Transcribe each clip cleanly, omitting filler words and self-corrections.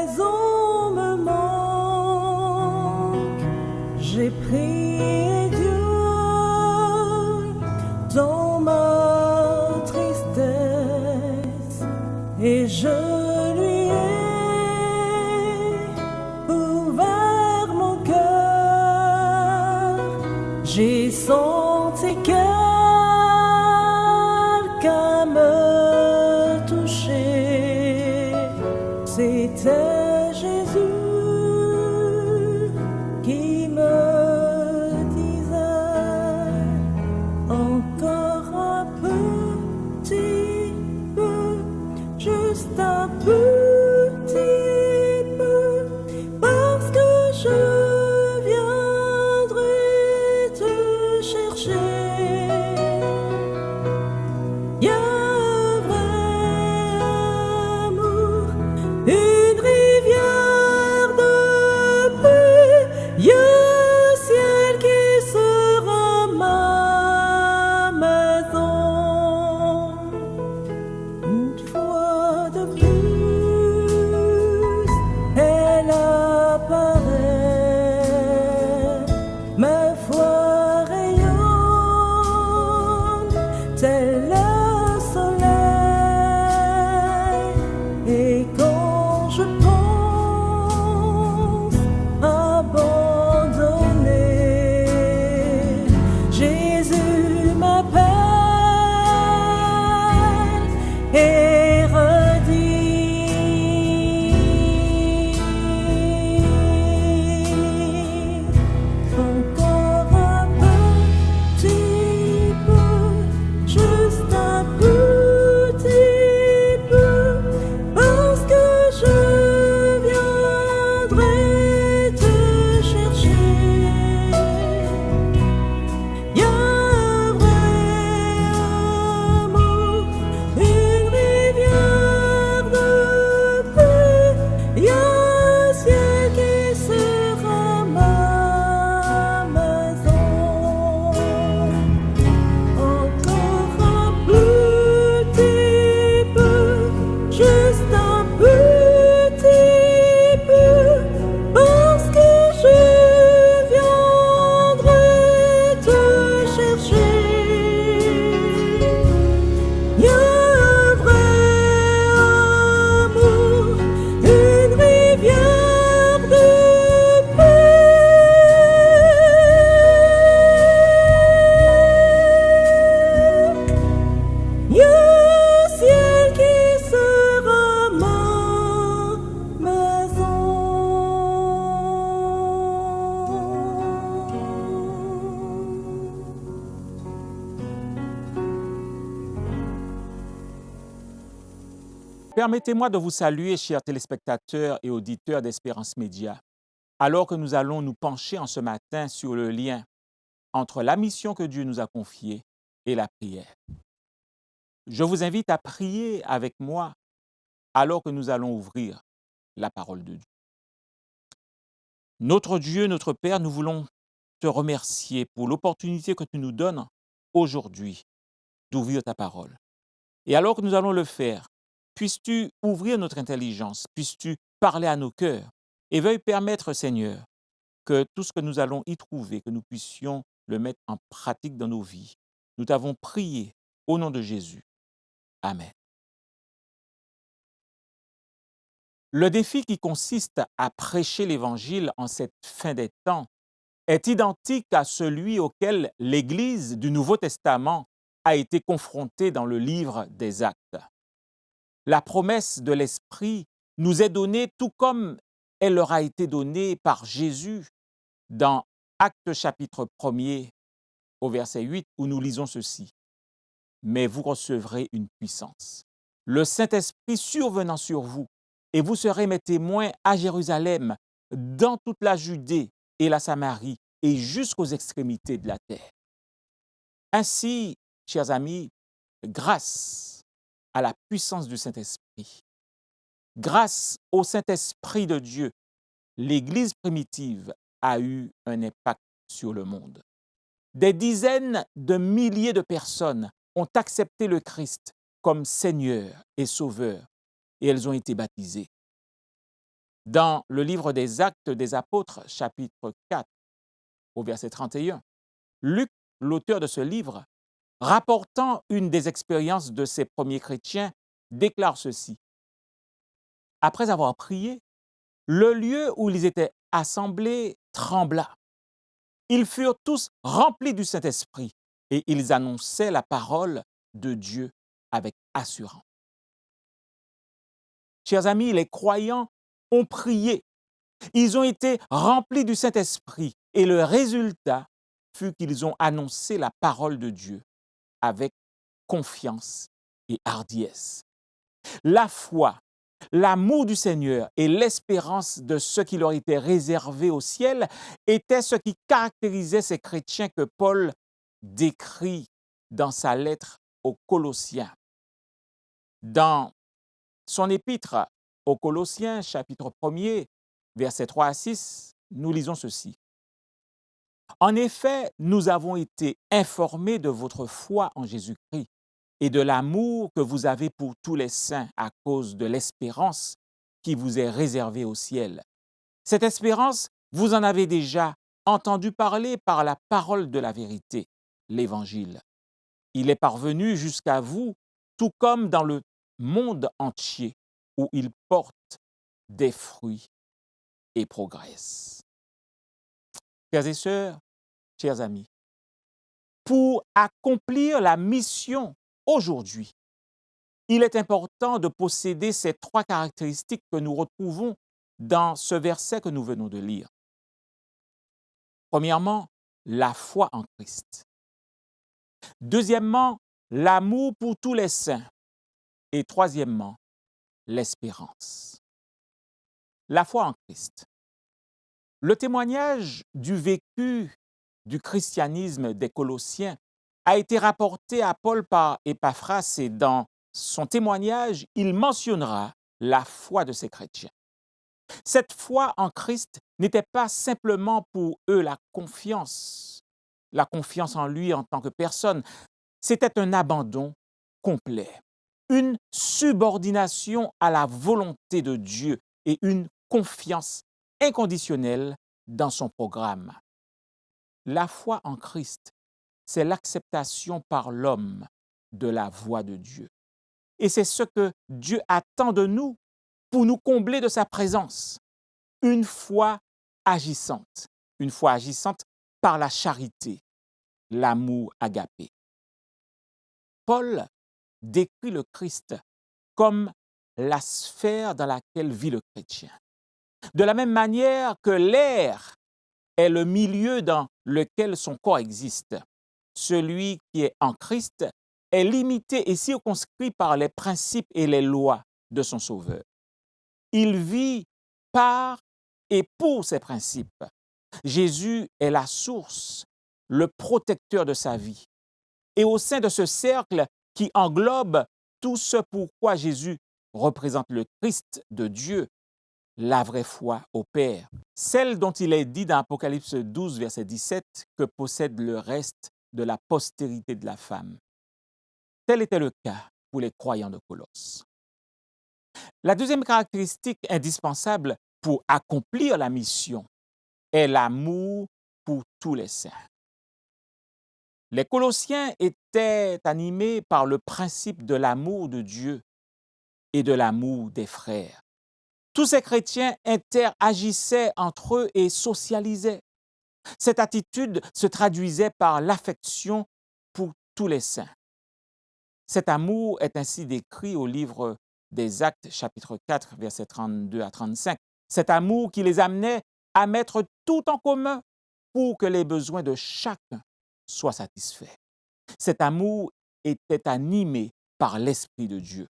raison me manque, j'ai prié Dieu dans ma tristesse et je lui ai ouvert mon cœur. J'ai senti quelqu'un me toucher. C'était Jésus qui me disait encore un petit peu, juste un petit peu, parce que je viendrai te chercher. Y a un vrai amour, une rivière de paix, y a un ciel qui sera ma maison. Une fois de plus, elle apparaît, ma foi rayonne tel le soleil. Et quand je pense abandonner, Jésus m'appelle et redit encore un petit peu, juste un petit peu, parce que je viendrai te chercher. Y a un vrai amour, une rivière de paix, y a un ciel qui sera ma maison. Encore un petit peu, juste un petit peu, parce que je viendrai te chercher. Y a un vrai amour, une rivière de paix. Y a un ciel qui sera ma maison. Permettez-moi de vous saluer, chers téléspectateurs et auditeurs d'Espérance Média, alors que nous allons nous pencher en ce matin sur le lien entre la mission que Dieu nous a confiée et la prière. Je vous invite à prier avec moi alors que nous allons ouvrir la parole de Dieu. Notre Dieu, notre Père, nous voulons te remercier pour l'opportunité que tu nous donnes aujourd'hui d'ouvrir ta parole. Et alors que nous allons le faire, puisses-tu ouvrir notre intelligence, puisses-tu parler à nos cœurs et veuille permettre, Seigneur, que tout ce que nous allons y trouver, que nous puissions le mettre en pratique dans nos vies. Nous t'avons prié au nom de Jésus. Amen. Le défi qui consiste à prêcher l'Évangile en cette fin des temps est identique à celui auquel l'Église du Nouveau Testament a été confrontée dans le livre des Actes. La promesse de l'Esprit nous est donnée tout comme elle leur a été donnée par Jésus dans Actes chapitre 1er au verset 8 où nous lisons ceci. « Mais vous recevrez une puissance, le Saint-Esprit survenant sur vous, et vous serez mes témoins à Jérusalem, dans toute la Judée et la Samarie, et jusqu'aux extrémités de la terre. » Ainsi, chers amis, grâce à la puissance du Saint-Esprit, grâce au Saint-Esprit de Dieu, l'Église primitive a eu un impact sur le monde. Des dizaines de milliers de personnes ont accepté le Christ comme Seigneur et Sauveur et elles ont été baptisées. Dans le livre des Actes des Apôtres, chapitre 4, au verset 31, Luc, l'auteur de ce livre, rapportant une des expériences de ces premiers chrétiens, déclare ceci. Après avoir prié, le lieu où ils étaient assemblés trembla. Ils furent tous remplis du Saint-Esprit et ils annonçaient la parole de Dieu avec assurance. Chers amis, les croyants ont prié. Ils ont été remplis du Saint-Esprit et le résultat fut qu'ils ont annoncé la parole de Dieu avec confiance et hardiesse. La foi, l'amour du Seigneur et l'espérance de ce qui leur était réservé au ciel étaient ce qui caractérisait ces chrétiens que Paul décrit dans sa lettre aux Colossiens. Dans son épître aux Colossiens, chapitre 1er, versets 3 à 6, nous lisons ceci. En effet, nous avons été informés de votre foi en Jésus-Christ et de l'amour que vous avez pour tous les saints à cause de l'espérance qui vous est réservée au ciel. Cette espérance, vous en avez déjà entendu parler par la parole de la vérité, l'Évangile. Il est parvenu jusqu'à vous, tout comme dans le monde entier, où il porte des fruits et progresse. Frères et sœurs, chers amis, pour accomplir la mission aujourd'hui, il est important de posséder ces trois caractéristiques que nous retrouvons dans ce verset que nous venons de lire. Premièrement, la foi en Christ. Deuxièmement, l'amour pour tous les saints. Et troisièmement, l'espérance. La foi en Christ. Le témoignage du vécu du christianisme des Colossiens a été rapporté à Paul par Épaphras et dans son témoignage, il mentionnera la foi de ces chrétiens. Cette foi en Christ n'était pas simplement pour eux la confiance en lui en tant que personne, c'était un abandon complet, une subordination à la volonté de Dieu et une confiance inconditionnelle dans son programme. La foi en Christ, c'est l'acceptation par l'homme de la voix de Dieu. Et c'est ce que Dieu attend de nous pour nous combler de sa présence. Une foi agissante par la charité, l'amour agapé. Paul décrit le Christ comme la sphère dans laquelle vit le chrétien. De la même manière que l'air est le milieu dans lequel son corps existe, celui qui est en Christ est limité et circonscrit par les principes et les lois de son Sauveur. Il vit par et pour ces principes. Jésus est la source, le protecteur de sa vie. Et au sein de ce cercle qui englobe tout ce pourquoi Jésus représente le Christ de Dieu, la vraie foi au Père, celle dont il est dit dans Apocalypse 12, verset 17, que possède le reste de la postérité de la femme. Tel était le cas pour les croyants de Colosse. La deuxième caractéristique indispensable pour accomplir la mission est l'amour pour tous les saints. Les Colossiens étaient animés par le principe de l'amour de Dieu et de l'amour des frères. Tous ces chrétiens interagissaient entre eux et socialisaient. Cette attitude se traduisait par l'affection pour tous les saints. Cet amour est ainsi décrit au livre des Actes, chapitre 4, versets 32 à 35. Cet amour qui les amenait à mettre tout en commun pour que les besoins de chacun soient satisfaits. Cet amour était animé par l'Esprit de Dieu.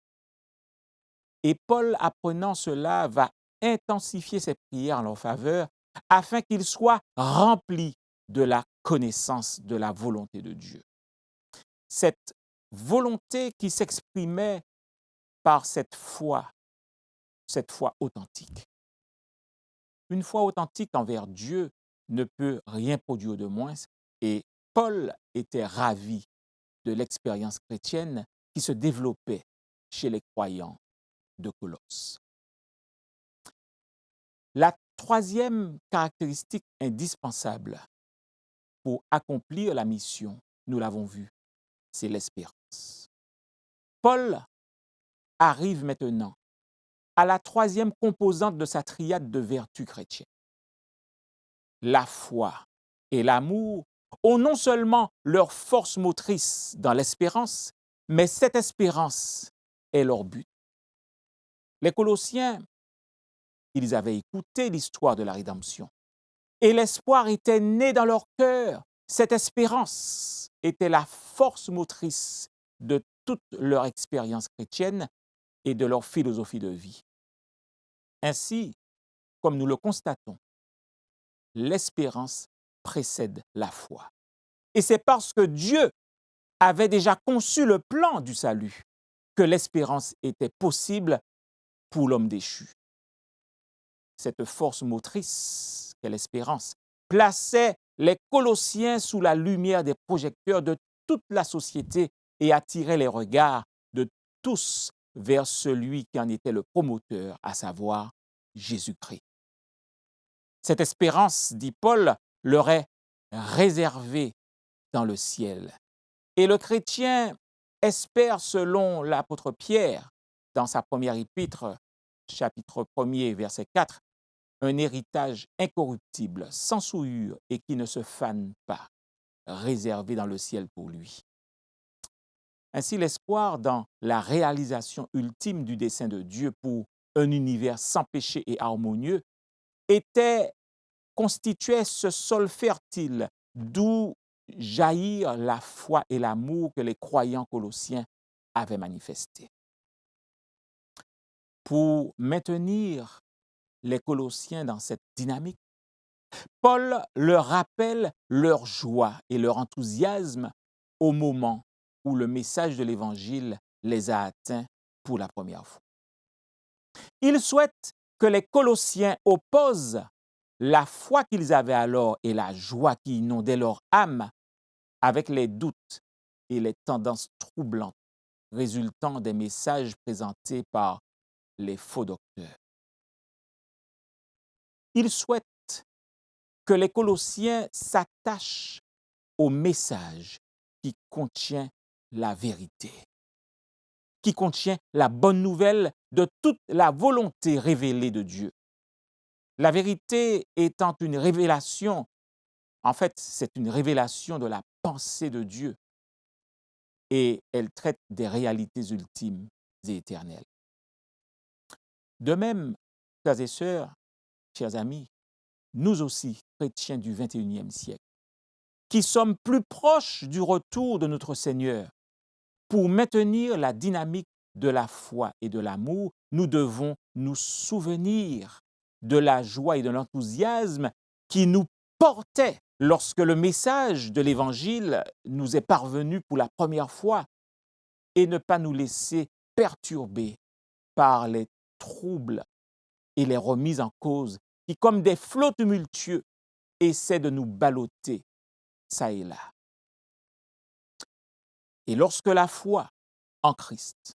Et Paul, apprenant cela, va intensifier ses prières en leur faveur afin qu'ils soient remplis de la connaissance de la volonté de Dieu. Cette volonté qui s'exprimait par cette foi authentique. Une foi authentique envers Dieu ne peut rien produire de moins et Paul était ravi de l'expérience chrétienne qui se développait chez les croyants de Colosse. La troisième caractéristique indispensable pour accomplir la mission, nous l'avons vu, c'est l'espérance. Paul arrive maintenant à la troisième composante de sa triade de vertus chrétiennes. La foi et l'amour ont non seulement leur force motrice dans l'espérance, mais cette espérance est leur but. Les Colossiens, ils avaient écouté l'histoire de la rédemption et l'espoir était né dans leur cœur. Cette espérance était la force motrice de toute leur expérience chrétienne et de leur philosophie de vie. Ainsi, comme nous le constatons, l'espérance précède la foi. Et c'est parce que Dieu avait déjà conçu le plan du salut que l'espérance était possible pour l'homme déchu. Cette force motrice qu'est l'espérance plaçait les Colossiens sous la lumière des projecteurs de toute la société et attirait les regards de tous vers celui qui en était le promoteur, à savoir Jésus-Christ. Cette espérance, dit Paul, leur est réservée dans le ciel. Et le chrétien espère, selon l'apôtre Pierre, dans sa première épître, chapitre 1er, verset 4, un héritage incorruptible, sans souillure et qui ne se fane pas, réservé dans le ciel pour lui. Ainsi, l'espoir dans la réalisation ultime du dessein de Dieu pour un univers sans péché et harmonieux constituait ce sol fertile d'où jaillir la foi et l'amour que les croyants colossiens avaient manifestés. Pour maintenir les Colossiens dans cette dynamique, Paul leur rappelle leur joie et leur enthousiasme au moment où le message de l'Évangile les a atteints pour la première fois. Il souhaite que les Colossiens opposent la foi qu'ils avaient alors et la joie qui inondait leur âme avec les doutes et les tendances troublantes résultant des messages présentés par les faux docteurs. Il souhaite que les Colossiens s'attachent au message qui contient la vérité, qui contient la bonne nouvelle de toute la volonté révélée de Dieu. La vérité étant une révélation, en fait, c'est une révélation de la pensée de Dieu et elle traite des réalités ultimes et éternelles. De même, frères et sœurs, chers amis, nous aussi, chrétiens du XXIe siècle, qui sommes plus proches du retour de notre Seigneur, pour maintenir la dynamique de la foi et de l'amour, nous devons nous souvenir de la joie et de l'enthousiasme qui nous portait lorsque le message de l'Évangile nous est parvenu pour la première fois et ne pas nous laisser perturber par les troubles et les remises en cause qui, comme des flots tumultueux, essaient de nous balloter ça et là. Et lorsque la foi en Christ,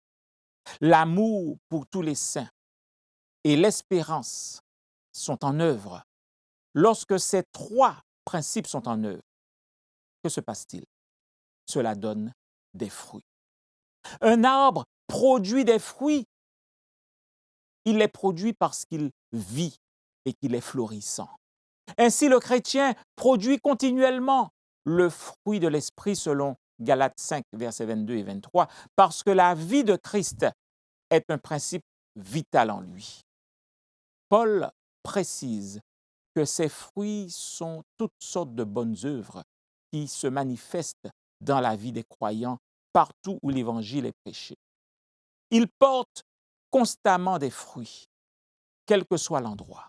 l'amour pour tous les saints et l'espérance sont en œuvre, lorsque ces trois principes sont en œuvre, que se passe-t-il? Cela donne des fruits. Un arbre produit des fruits. Il les produit parce qu'il vit et qu'il est florissant. Ainsi, le chrétien produit continuellement le fruit de l'esprit selon Galates 5, versets 22 et 23, parce que la vie de Christ est un principe vital en lui. Paul précise que ces fruits sont toutes sortes de bonnes œuvres qui se manifestent dans la vie des croyants partout où l'Évangile est prêché. Ils portent constamment des fruits, quel que soit l'endroit,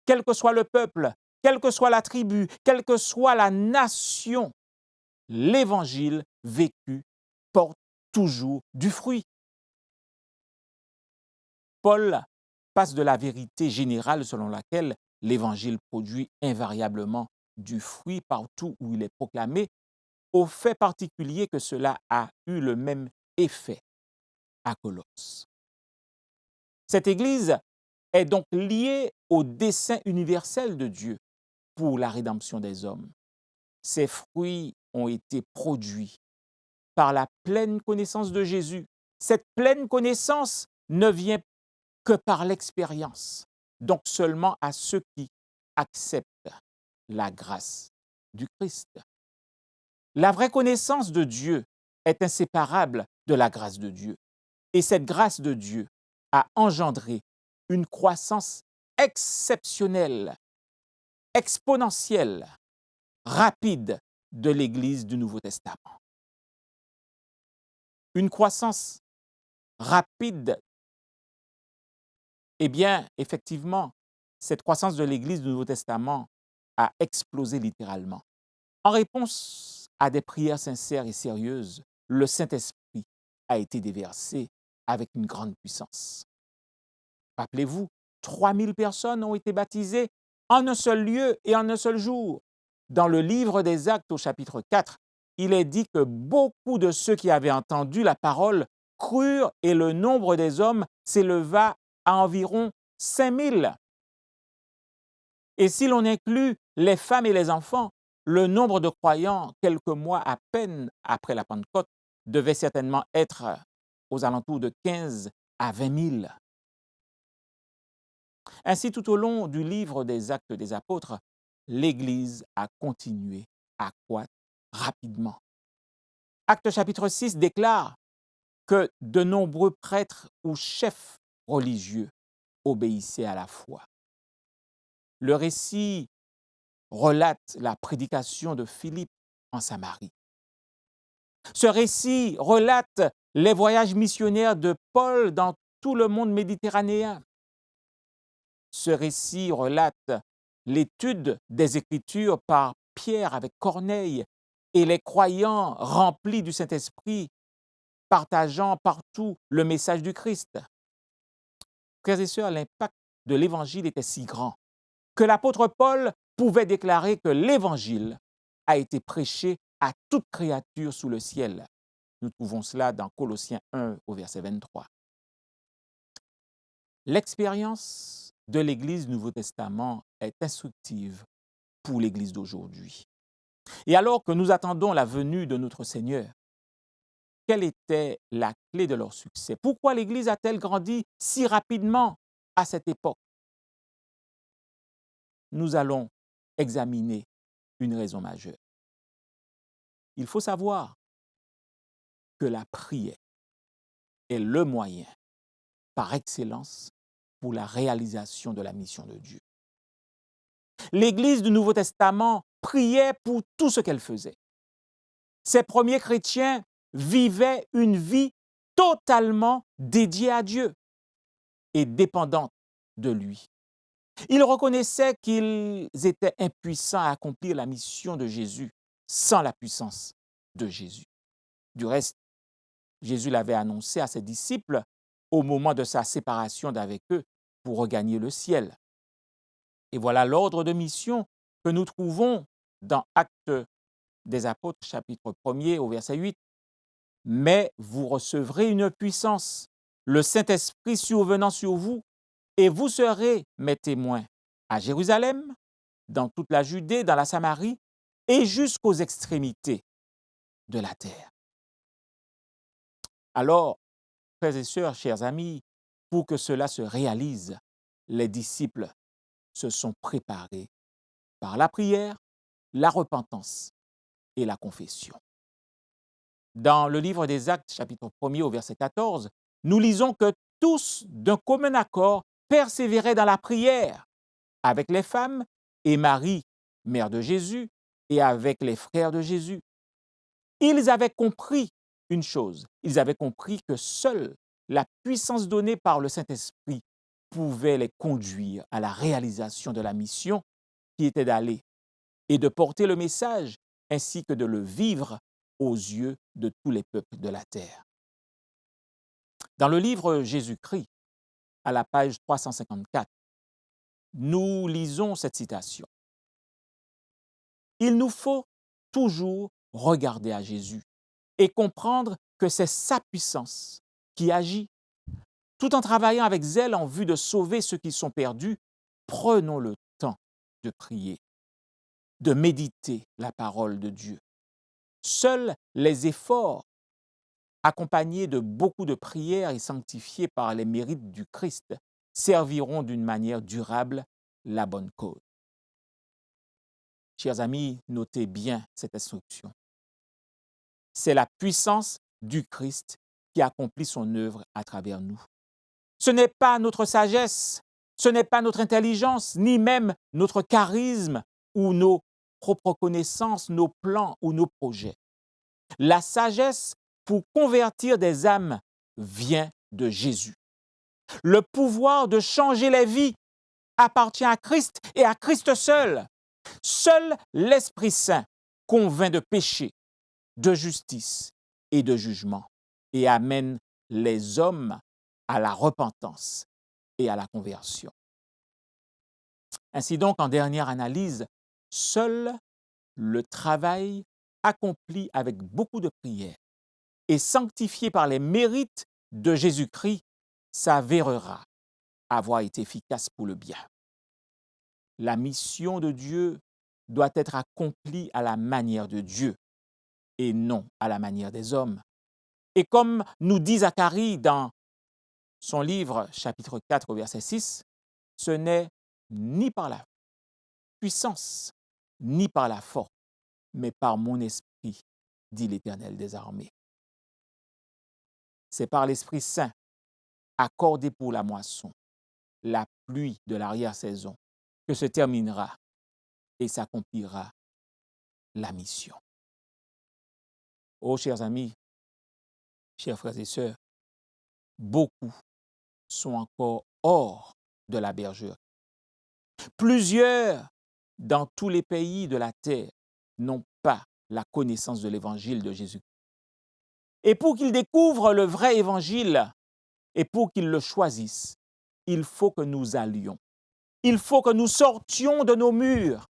quel que soit le peuple, quelle que soit la tribu, quelle que soit la nation. L'Évangile vécu porte toujours du fruit. Paul passe de la vérité générale selon laquelle l'Évangile produit invariablement du fruit partout où il est proclamé, au fait particulier que cela a eu le même effet à Colosse. Cette Église est donc liée au dessein universel de Dieu pour la rédemption des hommes. Ces fruits ont été produits par la pleine connaissance de Jésus. Cette pleine connaissance ne vient que par l'expérience, donc seulement à ceux qui acceptent la grâce du Christ. La vraie connaissance de Dieu est inséparable de la grâce de Dieu. Et cette grâce de Dieu a engendré une croissance exceptionnelle, exponentielle, rapide de l'Église du Nouveau Testament. Une croissance rapide, eh bien, effectivement, cette croissance de l'Église du Nouveau Testament a explosé littéralement. En réponse à des prières sincères et sérieuses, le Saint-Esprit a été déversé avec une grande puissance. Rappelez-vous, 3000 personnes ont été baptisées en un seul lieu et en un seul jour. Dans le livre des Actes au chapitre 4, il est dit que beaucoup de ceux qui avaient entendu la parole crurent et le nombre des hommes s'éleva à environ 5000. Et si l'on inclut les femmes et les enfants, le nombre de croyants, quelques mois à peine après la Pentecôte, devait certainement être aux alentours de 15 à 20 000. Ainsi, tout au long du livre des Actes des Apôtres, l'Église a continué à croître rapidement. Acte chapitre 6 déclare que de nombreux prêtres ou chefs religieux obéissaient à la foi. Le récit relate la prédication de Philippe en Samarie. Ce récit relate les voyages missionnaires de Paul dans tout le monde méditerranéen. Ce récit relate l'étude des Écritures par Pierre avec Corneille et les croyants remplis du Saint-Esprit partageant partout le message du Christ. Frères et sœurs, l'impact de l'Évangile était si grand que l'apôtre Paul pouvait déclarer que l'Évangile a été prêché à toute créature sous le ciel. Nous trouvons cela dans Colossiens 1 au verset 23. L'expérience de l'Église du Nouveau Testament est instructive pour l'Église d'aujourd'hui. Et alors que nous attendons la venue de notre Seigneur, quelle était la clé de leur succès? Pourquoi l'Église a-t-elle grandi si rapidement à cette époque? Nous allons examiner une raison majeure. Il faut savoir que la prière est le moyen par excellence pour la réalisation de la mission de Dieu. L'Église du Nouveau Testament priait pour tout ce qu'elle faisait. Ces premiers chrétiens vivaient une vie totalement dédiée à Dieu et dépendante de lui. Ils reconnaissaient qu'ils étaient impuissants à accomplir la mission de Jésus sans la puissance de Jésus. Du reste, Jésus l'avait annoncé à ses disciples au moment de sa séparation d'avec eux pour regagner le ciel. Et voilà l'ordre de mission que nous trouvons dans Actes des Apôtres, chapitre 1er au verset 8. « Mais vous recevrez une puissance, le Saint-Esprit survenant sur vous, et vous serez mes témoins à Jérusalem, dans toute la Judée, dans la Samarie et jusqu'aux extrémités de la terre. » Alors, frères et sœurs, chers amis, pour que cela se réalise, les disciples se sont préparés par la prière, la repentance et la confession. Dans le livre des Actes, chapitre 1er au verset 14, nous lisons que tous, d'un commun accord, persévéraient dans la prière avec les femmes et Marie, mère de Jésus, et avec les frères de Jésus. Ils avaient compris une chose, ils avaient compris que seule la puissance donnée par le Saint-Esprit pouvait les conduire à la réalisation de la mission qui était d'aller et de porter le message ainsi que de le vivre aux yeux de tous les peuples de la terre. Dans le livre Jésus-Christ, à la page 354, nous lisons cette citation. « Il nous faut toujours regarder à Jésus et comprendre que c'est sa puissance qui agit. tout en travaillant avec zèle en vue de sauver ceux qui sont perdus, prenons le temps de prier, de méditer la parole de Dieu. Seuls les efforts, accompagnés de beaucoup de prières et sanctifiés par les mérites du Christ, serviront d'une manière durable la bonne cause. Chers amis, notez bien cette instruction. C'est la puissance du Christ qui accomplit son œuvre à travers nous. Ce n'est pas notre sagesse, ce n'est pas notre intelligence, ni même notre charisme ou nos propres connaissances, nos plans ou nos projets. La sagesse pour convertir des âmes vient de Jésus. Le pouvoir de changer les vies appartient à Christ et à Christ seul. Seul l'Esprit Saint convainc de péché, de justice et de jugement et amène les hommes à la repentance et à la conversion. Ainsi donc, en dernière analyse, seul le travail accompli avec beaucoup de prières et sanctifié par les mérites de Jésus-Christ s'avérera avoir été efficace pour le bien. La mission de Dieu doit être accomplie à la manière de Dieu et non à la manière des hommes. Et comme nous dit Zacharie dans son livre, chapitre 4, verset 6, ce n'est ni par la puissance, ni par la force, mais par mon esprit, dit l'Éternel des armées. C'est par l'Esprit Saint, accordé pour la moisson, la pluie de l'arrière-saison, que se terminera et s'accomplira la mission. Oh, chers amis, chers frères et sœurs, beaucoup sont encore hors de la bergerie. Plusieurs dans tous les pays de la terre n'ont pas la connaissance de l'évangile de Jésus. Et pour qu'ils découvrent le vrai évangile et pour qu'ils le choisissent, il faut que nous allions. Il faut que nous sortions de nos murs,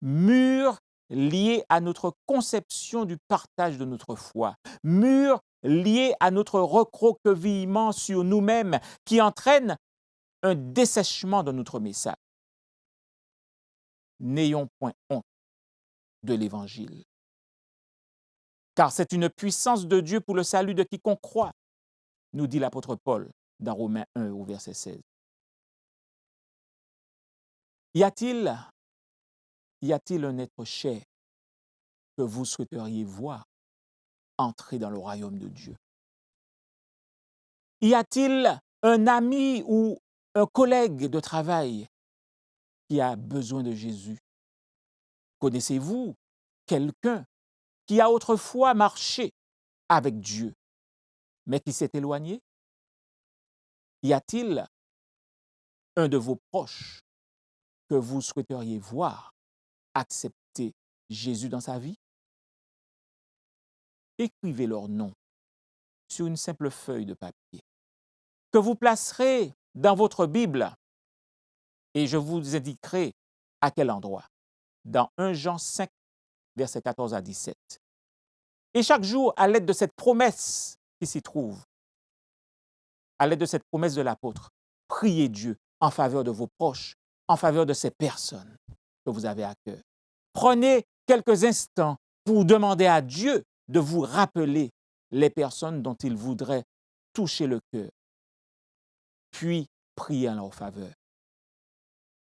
murs liés à notre conception du partage de notre foi, murs liés à notre recroquevillement sur nous-mêmes qui entraînent un dessèchement de notre message. N'ayons point honte de l'Évangile, car c'est une puissance de Dieu pour le salut de quiconque croit, nous dit l'apôtre Paul dans Romains 1 au verset 16. Y a-t-il un être cher que vous souhaiteriez voir entrer dans le royaume de Dieu? Y a-t-il un ami ou un collègue de travail qui a besoin de Jésus? Connaissez-vous quelqu'un qui a autrefois marché avec Dieu, mais qui s'est éloigné? Y a-t-il un de vos proches que vous souhaiteriez voir accepter Jésus dans sa vie? Écrivez leur nom sur une simple feuille de papier que vous placerez dans votre Bible et je vous indiquerai à quel endroit. Dans 1 Jean 5, versets 14 à 17. Et chaque jour, à l'aide de cette promesse qui s'y trouve, à l'aide de cette promesse de l'apôtre, priez Dieu en faveur de vos proches, en faveur de ces personnes que vous avez à cœur. Prenez quelques instants pour demander à Dieu de vous rappeler les personnes dont il voudrait toucher le cœur, puis priez en leur faveur.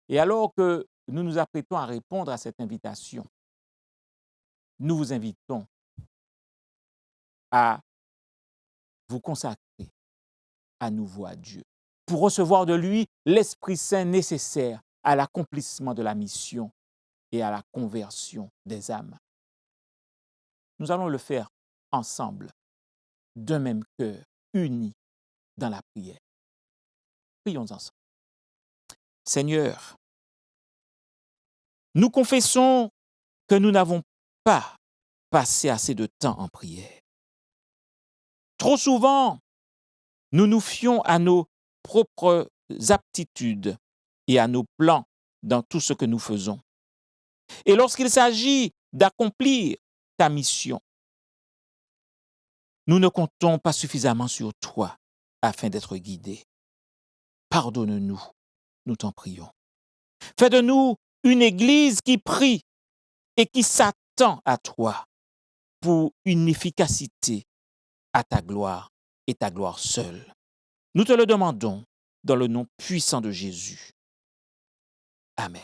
Et alors que nous nous apprêtons à répondre à cette invitation, nous vous invitons à vous consacrer à nouveau à Dieu pour recevoir de lui l'Esprit Saint nécessaire à l'accomplissement de la mission et à la conversion des âmes. Nous allons le faire ensemble, d'un même cœur, unis dans la prière. Prions ensemble. Seigneur, nous confessons que nous n'avons pas passé assez de temps en prière. Trop souvent, nous nous fions à nos propres aptitudes et à nos plans dans tout ce que nous faisons. Et lorsqu'il s'agit d'accomplir ta mission, nous ne comptons pas suffisamment sur toi afin d'être guidés. Pardonne-nous, nous t'en prions. Fais de nous une Église qui prie et qui s'attend à toi pour une efficacité à ta gloire et ta gloire seule. Nous te le demandons dans le nom puissant de Jésus. Amen.